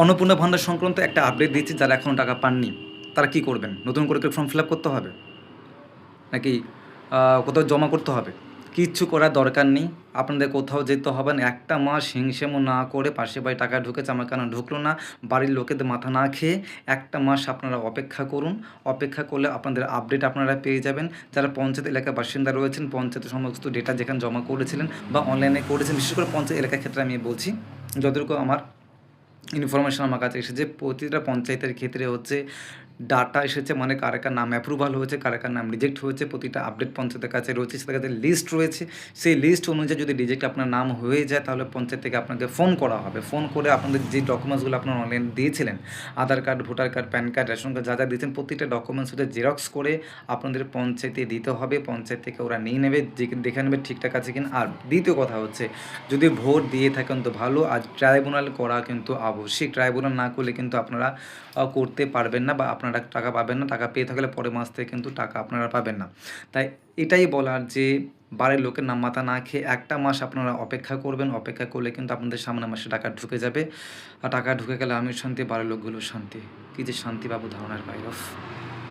অন্নপূর্ণা ভান্ডার সংক্রান্ত একটা আপডেট দিচ্ছি, যারা এখনও টাকা পাননি তারা কি করবেন? নতুন করে ফর্ম ফিল আপ করতে হবে নাকি কোথাও জমা করতে হবে? কিচ্ছু করার দরকার নেই। আপনাদের কোথাও যেতে হবে না। একটা মাস হিংসেমো না করে, পাশের বাড়ি টাকা ঢুকেছে আমার কেন ঢুকলো না, বাড়ির লোকেদের মাথা না খেয়ে একটা মাস আপনারা অপেক্ষা করুন। অপেক্ষা করলে আপনাদের আপডেট আপনারা পেয়ে যাবেন। যারা পঞ্চায়েত এলাকার বাসিন্দা রয়েছেন, পঞ্চায়েতের সমস্ত ডেটা যেখানে জমা করেছিলেন বা অনলাইনে করেছেন, বিশেষ করে পঞ্চায়েত এলাকার ক্ষেত্রে আমি বলছি, যতটুকু আমার ইনফরমেশন আমার কাছে এসেছে, প্রতিটা পঞ্চায়েতের ক্ষেত্রে হচ্ছে ডাটা এসেছে, মানে কার কার নাম অ্যাপ্রুভাল হয়েছে, কার কার নাম রিজেক্ট হয়েছে, প্রতিটা আপডেট পঞ্চায়েতের কাছে রয়েছে, সেটার কাছে লিস্ট রয়েছে। সেই লিস্ট অনুযায়ী যদি রিজেক্ট আপনার নাম হয়ে যায়, তাহলে পঞ্চায়েত থেকে আপনাকে ফোন করা হবে। ফোন করে আপনাদের যে ডকুমেন্টসগুলো আপনারা অনলাইন দিয়েছিলেন, Aadhaar card, voter card, PAN card, ration card, যা যা দিয়েছেন, প্রতিটা ডকুমেন্টস হচ্ছে জেরক্স করে আপনাদের পঞ্চায়েতে দিতে হবে। পঞ্চায়েত থেকে ওরা নিয়ে নেবে, দেখে নেবে ঠিকঠাক আছে কিনা। আর দ্বিতীয় কথা হচ্ছে, যদি ভোট দিয়ে থাকেন তো ভালো, আর ট্রাইব্যুনাল করা কিন্তু আবশ্যিক। ট্রাইব্যুনাল না করলে কিন্তু আপনারা করতে পারবেন না, বা আপনারা টাকা পাবেন না। টাকা পেয়ে থাকলে পরের মাস থেকে কিন্তু টাকা আপনারা পাবেন না। তাই এটাই বলার যে, বাড়ির লোকের নাম মাথা না খেয়ে একটা মাস আপনারা অপেক্ষা করবেন। অপেক্ষা করলে কিন্তু আপনাদের সামনের মাসে টাকা ঢুকে যাবে। আর টাকা ঢুকে গেলে আমিও শান্তি, বাড়ির লোকগুলো শান্তি। কী যে শান্তি পাবো ধারণার বাইরে।